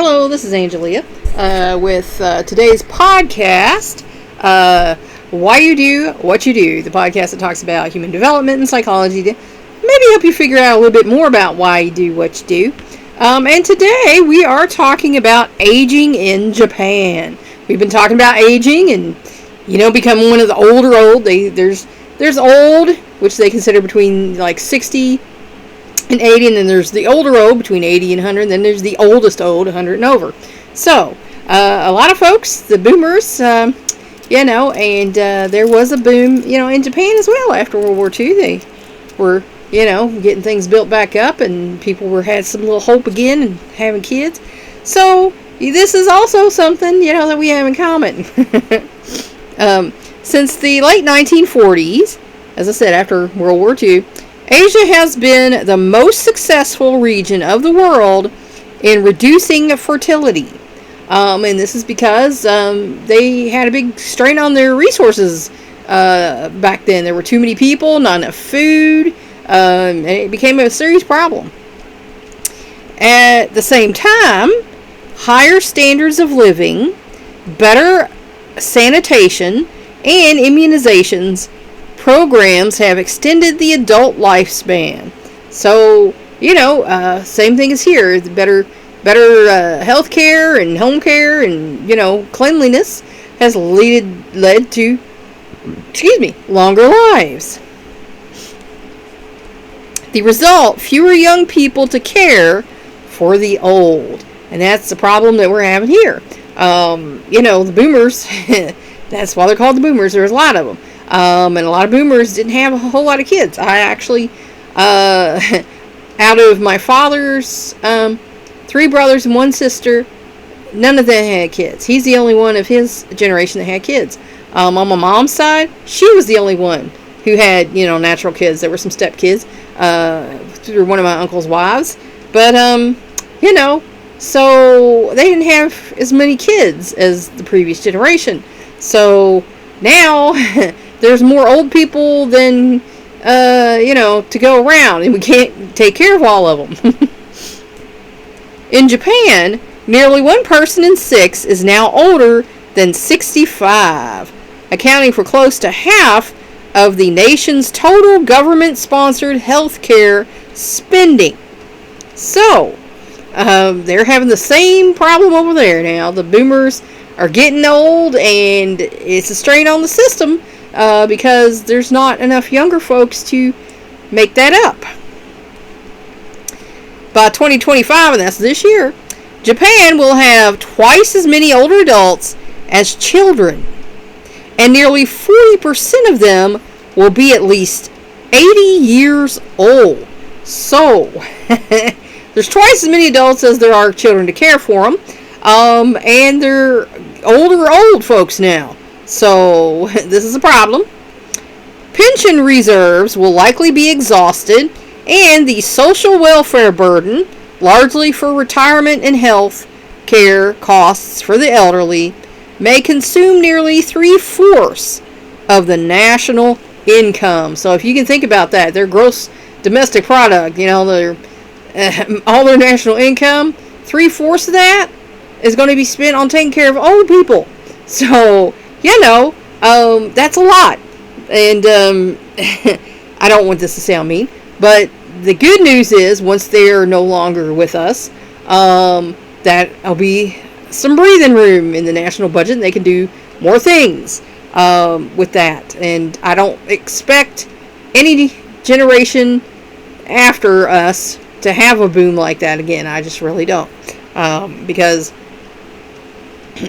Hello, this is Angelia with today's podcast, Why You Do What You Do, the podcast that talks about human development and psychology to maybe help you figure out a little bit more about why you do what you do. And today we are talking about aging in Japan. We've been talking about aging and, becoming one of the older old. There's old, which they consider between like 60 and 80, and then there's the older old between 80 and 100, and then there's the oldest old, 100 and over. So, a lot of folks, the boomers, and there was a boom, in Japan as well after World War II. They were, getting things built back up, and people had some little hope again and having kids. So, this is also something, that we have in common. Since the late 1940s, as I said, after World War II, Asia has been the most successful region of the world in reducing fertility. And this is because they had a big strain on their resources back then. There were too many people, not enough food, and it became a serious problem. At the same time, higher standards of living, better sanitation, and immunizations programs have extended the adult lifespan. So, same thing as here. The better health care and home care and, cleanliness has led to, longer lives. The result, fewer young people to care for the old. And that's the problem that we're having here. The boomers, that's why they're called the boomers. There's a lot of them. And a lot of boomers didn't have a whole lot of kids. I actually, out of my father's 3 brothers and 1 sister, none of them had kids. He's the only one of his generation that had kids. On my mom's side, she was the only one who had, natural kids. There were some step kids through one of my uncle's wives. But, so they didn't have as many kids as the previous generation. So now there's more old people than, to go around, and we can't take care of all of them. In Japan, nearly 1 person in 6 is now older than 65, accounting for close to half of the nation's total government-sponsored health care spending. So, they're having the same problem over there now. The boomers are getting old, and it's a strain on the system because there's not enough younger folks to make that up. By 2025, and that's this year, Japan will have twice as many older adults as children, and nearly 40% of them will be at least 80 years old. So, there's twice as many adults as there are children to care for them, and they're old folks now. So, this is a problem. Pension reserves will likely be exhausted, and the social welfare burden, largely for retirement and health care costs for the elderly, may consume nearly 3/4 of the national income. So, if you can think about that, their gross domestic product, all their national income, 3/4 of that is going to be spent on taking care of old people. So, that's a lot. And I don't want this to sound mean, but the good news is once they're no longer with us, that'll be some breathing room in the national budget, and they can do more things with that. And I don't expect any generation after us to have a boom like that again. I just really don't. Because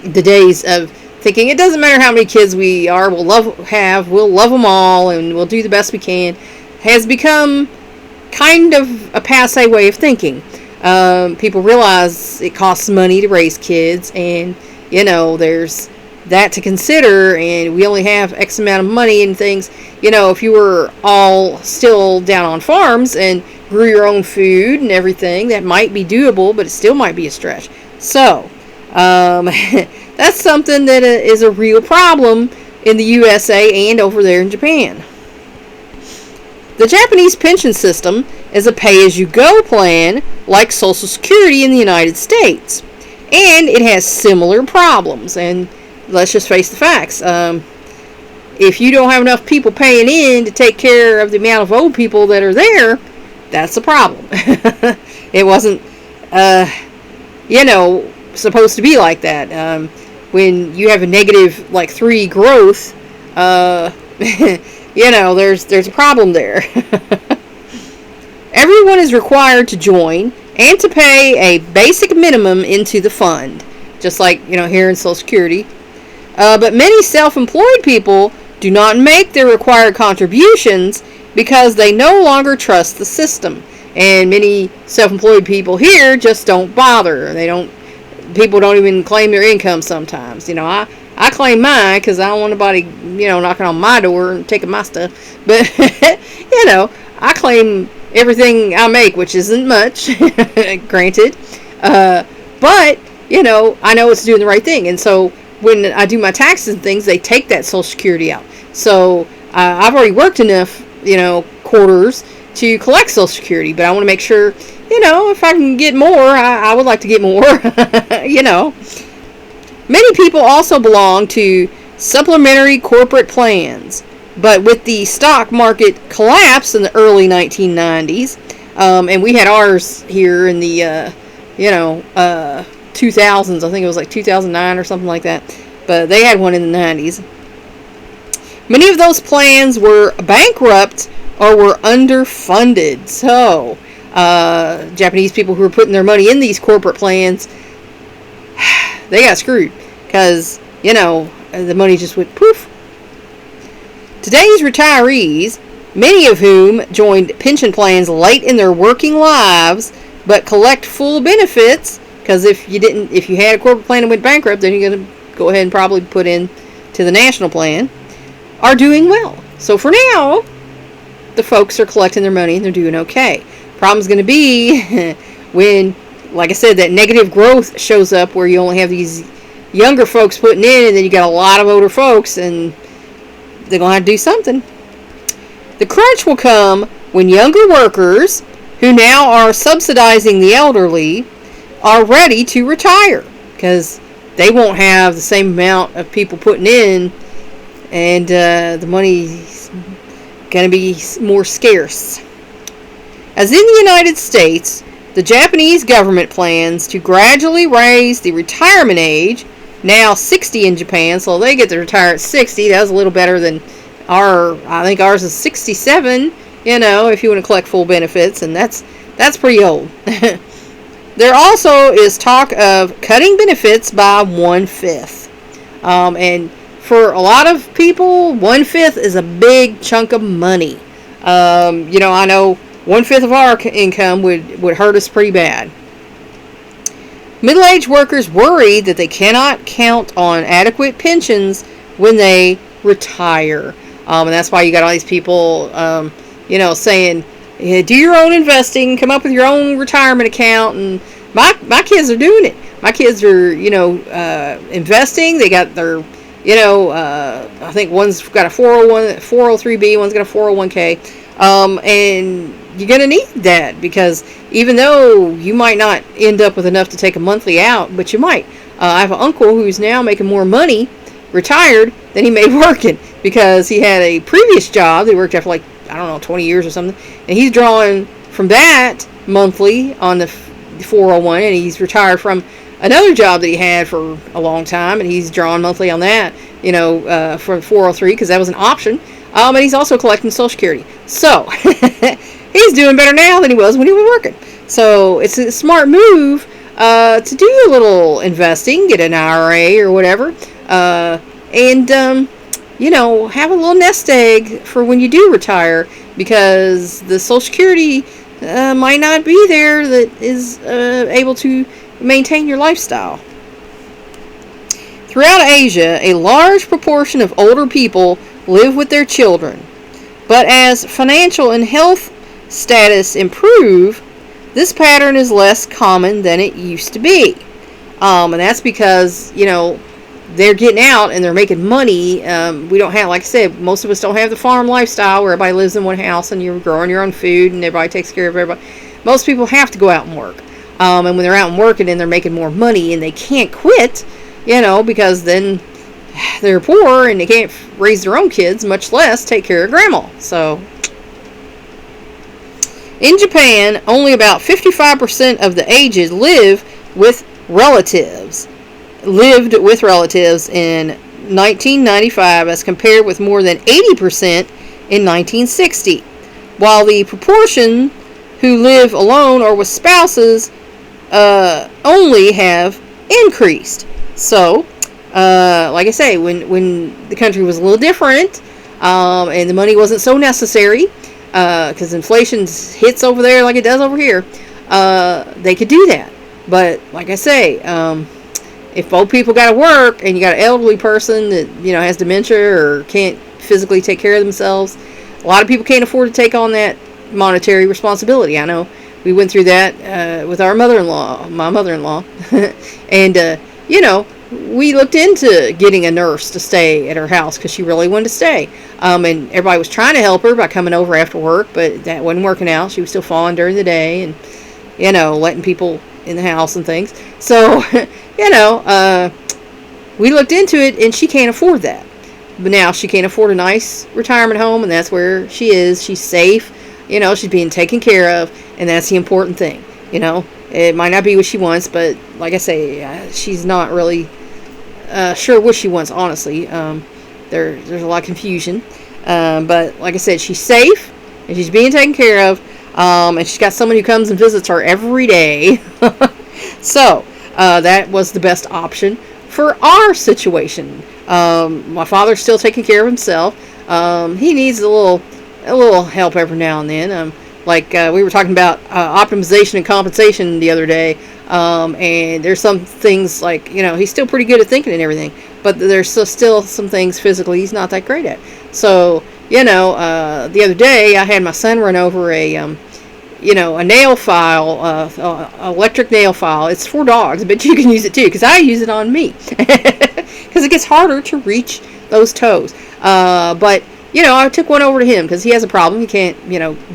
the days of thinking it doesn't matter how many kids we are, we'll love them all, and we'll do the best we can, has become kind of a passé way of thinking. People realize it costs money to raise kids, and there's that to consider, and we only have X amount of money and things. If you were all still down on farms and grew your own food and everything, that might be doable, but it still might be a stretch. So, that's something that is a real problem in the USA and over there in Japan. The Japanese pension system is a pay-as-you-go plan like Social Security in the United States. And it has similar problems. And let's just face the facts. If you don't have enough people paying in to take care of the amount of old people that are there, that's a problem. It wasn't, supposed to be like that. When you have a negative, 3 growth, there's a problem there. Everyone is required to join and to pay a basic minimum into the fund, just like, here in Social Security. But many self-employed people do not make their required contributions because they no longer trust the system. And many self-employed people here just don't bother. People don't even claim their income sometimes. I claim mine because I don't want nobody, knocking on my door and taking my stuff. But, I claim everything I make, which isn't much, granted. But, I know it's doing the right thing. And so when I do my taxes and things, they take that Social Security out. So I've already worked enough, quarters to collect Social Security. But I want to make sure, if I can get more, I would like to get more, Many people also belong to supplementary corporate plans. But with the stock market collapse in the early 1990s, and we had ours here in the, 2000s. I think it was 2009 or something like that. But they had one in the 90s. Many of those plans were bankrupt or were underfunded. So, Japanese people who were putting their money in these corporate plans, they got screwed. Because, the money just went poof. Today's retirees, many of whom joined pension plans late in their working lives, but collect full benefits, because if you had a corporate plan and went bankrupt, then you're going to go ahead and probably put in to the national plan, are doing well. So for now, the folks are collecting their money and they're doing okay. Problem's going to be when, like I said, that negative growth shows up where you only have these younger folks putting in, and then you got a lot of older folks, and they're going to have to do something. The crunch will come when younger workers, who now are subsidizing the elderly, are ready to retire, because they won't have the same amount of people putting in, and the money's going to be more scarce. As in the United States, the Japanese government plans to gradually raise the retirement age, now 60 in Japan, so they get to retire at 60. That's a little better than I think ours is 67, if you want to collect full benefits, and that's pretty old. There also is talk of cutting benefits by 1/5. And for a lot of people, 1/5 is a big chunk of money. I know 1/5 of our income would hurt us pretty bad. Middle-aged workers worry that they cannot count on adequate pensions when they retire. And that's why you got all these people, saying, do your own investing, come up with your own retirement account. And my kids are doing it. My kids are, investing. They got their, I think one's got a 403B, one's got a 401k. And you're going to need that, because even though you might not end up with enough to take a monthly out, but you might. I have an uncle who's now making more money, retired, than he made working, because he had a previous job. He worked there for 20 years or something, and he's drawing from that monthly on the 401, and he's retired from another job that he had for a long time, and he's drawing monthly on that, for 403, because that was an option. And he's also collecting Social Security. So, he's doing better now than he was when he was working. So, it's a smart move to do a little investing, get an IRA or whatever, and have a little nest egg for when you do retire, because the Social Security might not be there that is able to maintain your lifestyle. Throughout Asia, a large proportion of older people live with their children. But as financial and health status improve, this pattern is less common than it used to be. And that's because, they're getting out and they're making money. We don't have, like I said, most of us don't have the farm lifestyle where everybody lives in one house and you're growing your own food and everybody takes care of everybody. Most people have to go out and work. And when they're out and working and they're making more money and they can't quit, because then they're poor and they can't raise their own kids, much less take care of grandma. So in Japan, only about 55% of the aged lived with relatives in 1995, as compared with more than 80% in 1960, while the proportion who live alone or with spouses only have increased. So, like I say, when the country was a little different, and the money wasn't so necessary, because inflation hits over there like it does over here, they could do that. But like I say, if both people got to work and you got an elderly person that has dementia or can't physically take care of themselves, a lot of people can't afford to take on that monetary responsibility. I know we went through that with our my mother-in-law, and we looked into getting a nurse to stay at her house because she really wanted to stay. And everybody was trying to help her by coming over after work, but that wasn't working out. She was still falling during the day and, letting people in the house and things. So, we looked into it and she can't afford that. But now she can't afford a nice retirement home, and that's where she is. She's safe. She's being taken care of, and that's the important thing. It might not be what she wants, but like I say, she's not really sure what she wants, honestly. There's a lot of confusion. But like I said, she's safe, and she's being taken care of, and she's got someone who comes and visits her every day. So, that was the best option for our situation. My father's still taking care of himself. He needs a little help every now and then. We were talking about optimization and compensation the other day, and there's some things like, he's still pretty good at thinking and everything, but there's still some things physically he's not that great at. So, the other day I had my son run over a nail file, electric nail file. It's for dogs, but you can use it too, because I use it on me, because it gets harder to reach those toes. But I took one over to him because he has a problem. He can't,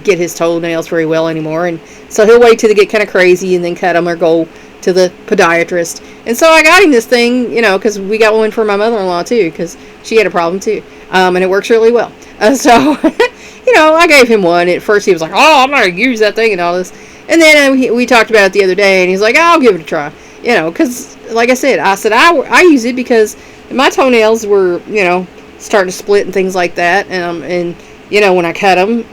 get his toenails very well anymore. And so he'll wait till they get kind of crazy and then cut them or go to the podiatrist. And so I got him this thing, because we got one for my mother-in-law too, because she had a problem too. And it works really well. So, I gave him one. At first he was like, oh, I'm not going to use that thing and all this. And then we talked about it the other day, and he's like, I'll give it a try. Because, like I said, I use it because my toenails were, starting to split and things like that. And when I cut them,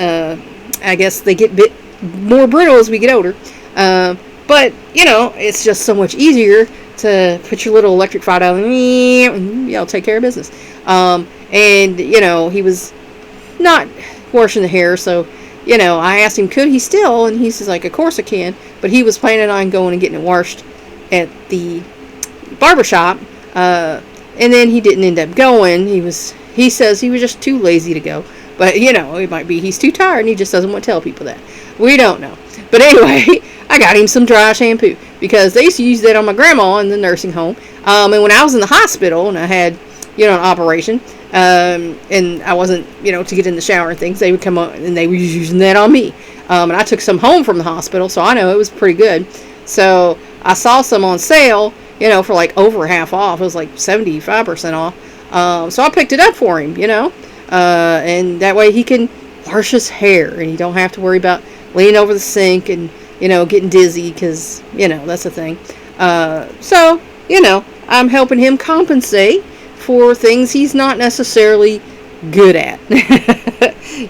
I guess they get a bit more brittle as we get older. But, it's just so much easier to put your little electric file down and, take care of business. And, he was not washing the hair, so, I asked him, could he still? And he's like, of course I can. But he was planning on going and getting it washed at the barbershop. And then he didn't end up going. He says he was just too lazy to go. But, it might be he's too tired and he just doesn't want to tell people that. We don't know. But anyway, I got him some dry shampoo because they used to use that on my grandma in the nursing home. And when I was in the hospital and I had, an operation, and I wasn't, to get in the shower and things, they would come up and they were using that on me. And I took some home from the hospital, so I know it was pretty good. So I saw some on sale, for like over half off. It was like 75% off. So I picked it up for him, and that way he can wash his hair and he don't have to worry about leaning over the sink and, getting dizzy because, that's the thing. So, I'm helping him compensate for things he's not necessarily good at,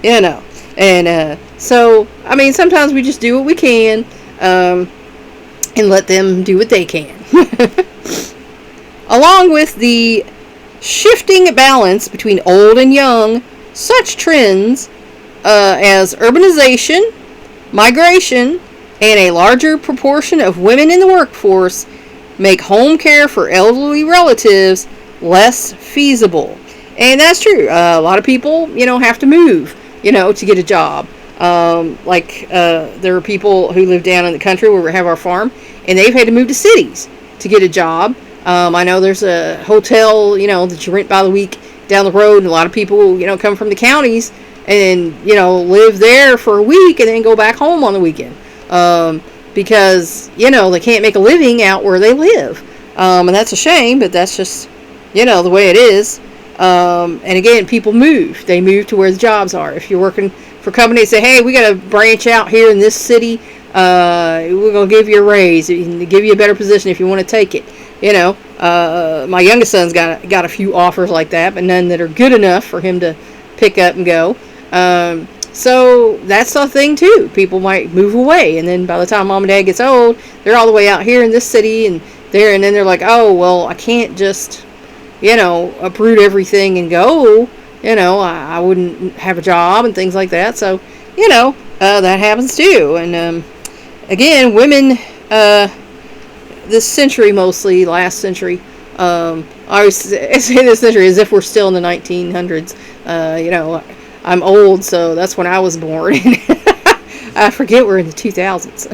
and, so, I mean, sometimes we just do what we can, and let them do what they can. Along with the shifting balance between old and young, such trends as urbanization, migration, and a larger proportion of women in the workforce make home care for elderly relatives less feasible. And that's true. A lot of people, have to move, to get a job. There are people who live down in the country where we have our farm, and they've had to move to cities to get a job. I know there's a hotel, that you rent by the week down the road, and a lot of people, come from the counties and, live there for a week and then go back home on the weekend. because, they can't make a living out where they live. And that's a shame, but that's just, the way it is. And again, people move. They move to where the jobs are. If you're working for companies, say, hey, we got to branch out here in this city. We're going to give you a raise, give you a better position if you want to take it. My youngest son's got a few offers like that, but none that are good enough for him to pick up and go. So that's a thing too. People might move away, and then by the time mom and dad gets old, they're all the way out here in this city, and then they're like, oh, well, I can't just, uproot everything and go. I wouldn't have a job and things like that. So, that happens too. And again, women, this century mostly, last century, I always say this century as if we're still in the 1900s. I'm old, so that's when I was born. I forget we're in the 2000s.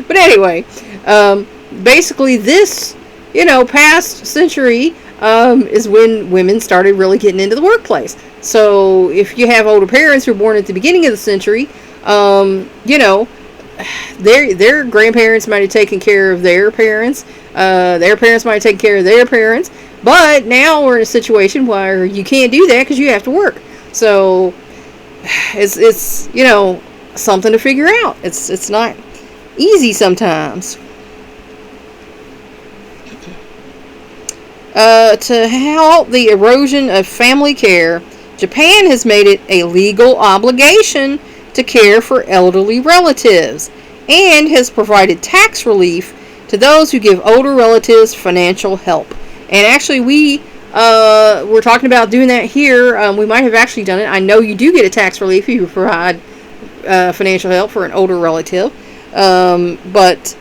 But anyway, basically this, past century is when women started really getting into the workplace. So if you have older parents who were born at the beginning of the century, their grandparents might have taken care of their parents. Their parents might have taken care of their parents. But now we're in a situation where you can't do that because you have to work. So it's something to figure out. It's not easy sometimes. To help the erosion of family care, Japan has made it a legal obligation to care for elderly relatives and has provided tax relief to those who give older relatives financial help. And actually, we're talking about doing that here. We might have actually done it. I know you do get a tax relief if you provide financial help for an older relative. But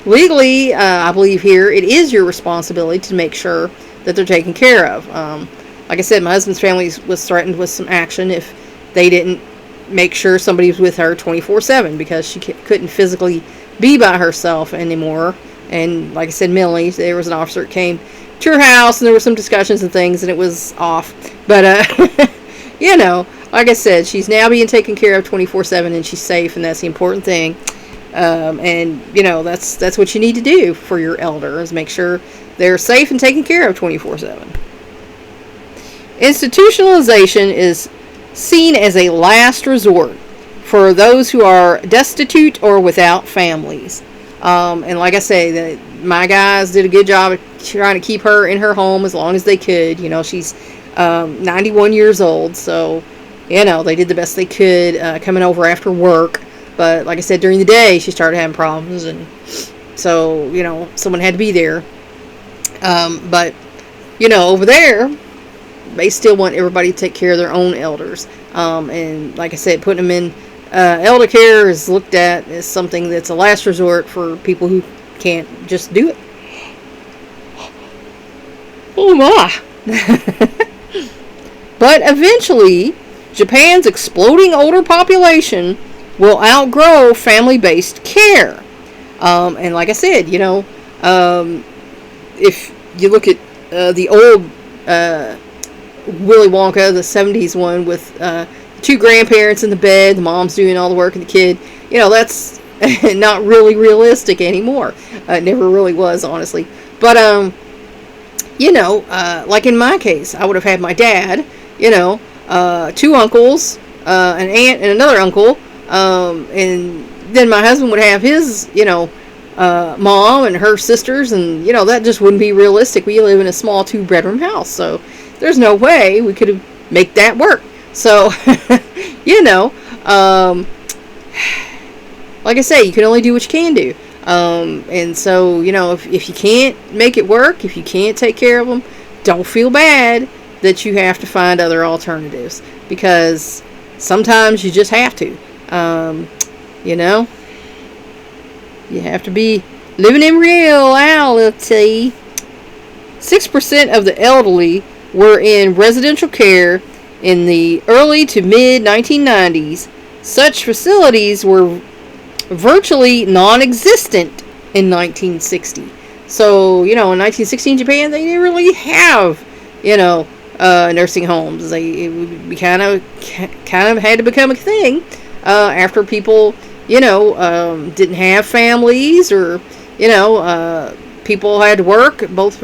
legally, I believe here, it is your responsibility to make sure that they're taken care of. Like I said, my husband's family was threatened with some action if they didn't make sure somebody was with her 24/7 because she couldn't physically be by herself anymore. And like I said, mentally, there was an officer that came to her house and there were some discussions and things and it was off. But, like I said, she's now being taken care of 24/7 and she's safe, and that's the important thing. And that's what you need to do for your elder, is make sure they're safe and taken care of 24/7. Institutionalization is seen as a last resort for those who are destitute or without families. And like I say, my guys did a good job of trying to keep her in her home as long as they could. She's 91 years old, so they did the best they could coming over after work. But like I said, during the day, she started having problems, and so, someone had to be there. But, over there, they still want everybody to take care of their own elders. And like I said, putting them in elder care is looked at as something that's a last resort for people who can't just do it. Oh my! But eventually, Japan's exploding older population will outgrow family-based care. And like I said, if you look at the old Willy Wonka, the 70s one with two grandparents in the bed, the mom's doing all the work and the kid, that's not really realistic anymore. It never really was, honestly. But, like in my case, I would have had my dad, two uncles, an aunt and another uncle, and then my husband would have his, mom and her sisters, and, that just wouldn't be realistic. We live in a small 2-bedroom house, so there's no way we could make that work. So, like I say, you can only do what you can do. And so, if you can't make it work, if you can't take care of them, don't feel bad that you have to find other alternatives, because sometimes you just have to. You have to be living in reality. 6% of the elderly were in residential care in the early to mid 1990s. Such facilities were virtually non-existent in 1960. So, in 1960 in Japan, they didn't really have, nursing homes. It kind of had to become a thing after people didn't have families, or, people had to work. Both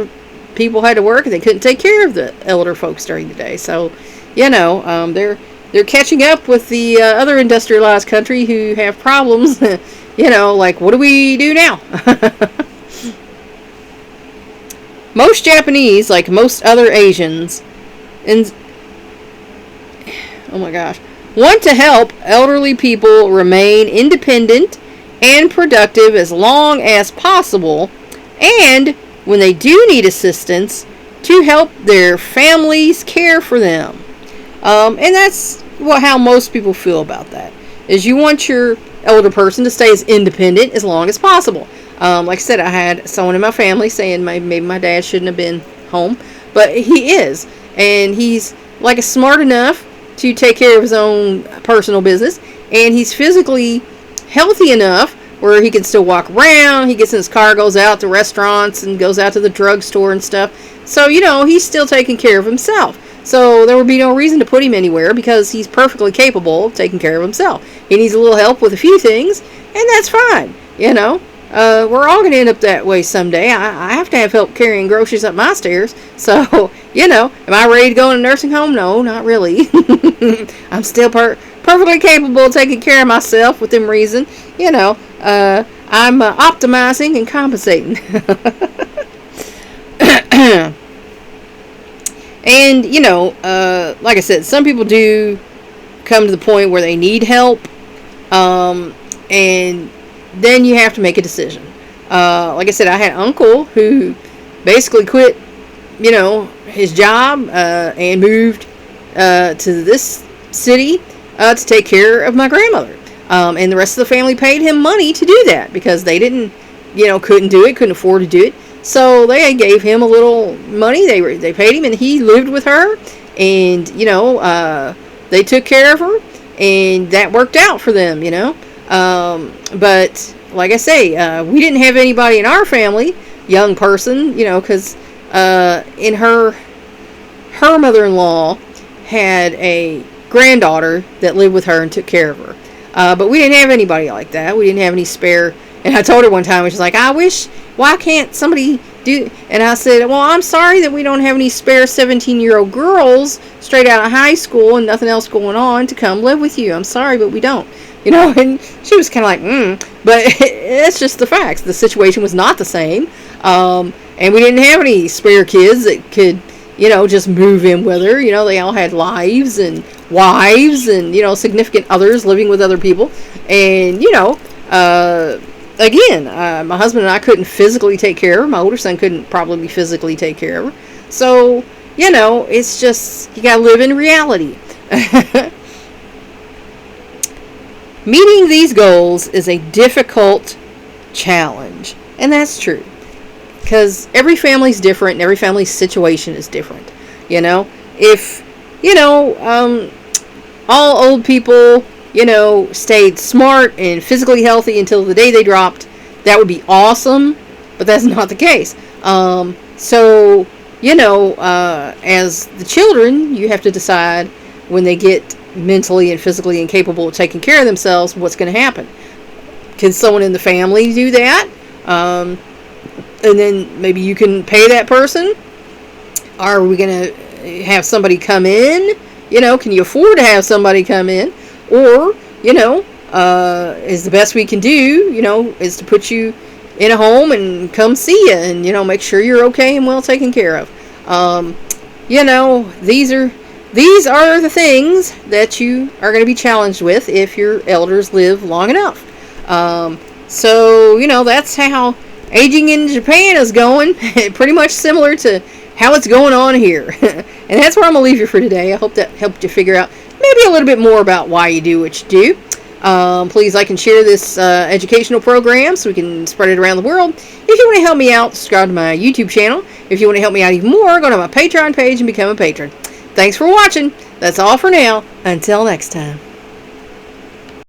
people had to work, and they couldn't take care of the elder folks during the day. So, they're catching up with the other industrialized country who have problems. Like, what do we do now? Most Japanese, like most other Asians, oh my gosh, want to help elderly people remain independent and productive as long as possible, and when they do need assistance, to help their families care for them. And that's how most people feel about that, is you want your elder person to stay as independent as long as possible. Like I said, I had someone in my family saying maybe my dad shouldn't have been home, but he is, and he's like smart enough to take care of his own personal business, and he's physically healthy enough where he can still walk around. He gets in his car, goes out to restaurants, and goes out to the drugstore and stuff. So, he's still taking care of himself. So there would be no reason to put him anywhere, because he's perfectly capable of taking care of himself. He needs a little help with a few things, and that's fine. We're all going to end up that way someday. I have to have help carrying groceries up my stairs. So, am I ready to go in a nursing home? No, not really. I'm still perfectly capable of taking care of myself within reason. I'm optimizing and compensating. And, like I said, some people do come to the point where they need help. And then you have to make a decision. Like I said, I had an uncle who basically quit, his job, and moved to this city to take care of my grandmother. And the rest of the family paid him money to do that, because they didn't, couldn't do it, couldn't afford to do it. So they gave him a little money. They paid him, and he lived with her, and they took care of her, and that worked out for them. But like I say, we didn't have anybody in our family, young person, because in her mother-in-law had a granddaughter that lived with her and took care of her. But we didn't have anybody like that. We didn't have any spare. And I told her one time, she's like, why can't somebody do? And I said, well, I'm sorry that we don't have any spare 17-year-old girls straight out of high school and nothing else going on to come live with you. I'm sorry, but we don't. And she was kind of like, but it's just the facts. The situation was not the same. And we didn't have any spare kids that could, just move in with her. They all had lives and wives and, significant others living with other people. And, again, my husband and I couldn't physically take care of her. My older son couldn't probably physically take care of her. So, it's just, you gotta live in reality. Meeting these goals is a difficult challenge. And that's true. Because every family's different and every family's situation is different. If, all old people, stayed smart and physically healthy until the day they dropped, that would be awesome. But that's not the case. So, as the children, you have to decide when they get mentally and physically incapable of taking care of themselves, what's going to happen. Can someone in the family do that? And then maybe you can pay that person. Are we going to have somebody come in? Can you afford to have somebody come in? Or, is the best we can do, is to put you in a home and come see you and, make sure you're okay and well taken care of. These are the things that you are going to be challenged with if your elders live long enough. So, that's how aging in Japan is going. Pretty much similar to how it's going on here. And that's where I'm going to leave you for today. I hope that helped you figure out maybe a little bit more about why you do what you do. Please like and share this educational program so we can spread it around the world. If you want to help me out, subscribe to my YouTube channel. If you want to help me out even more, go to my Patreon page and become a patron. Thanks for watching. That's all for now. Until next time.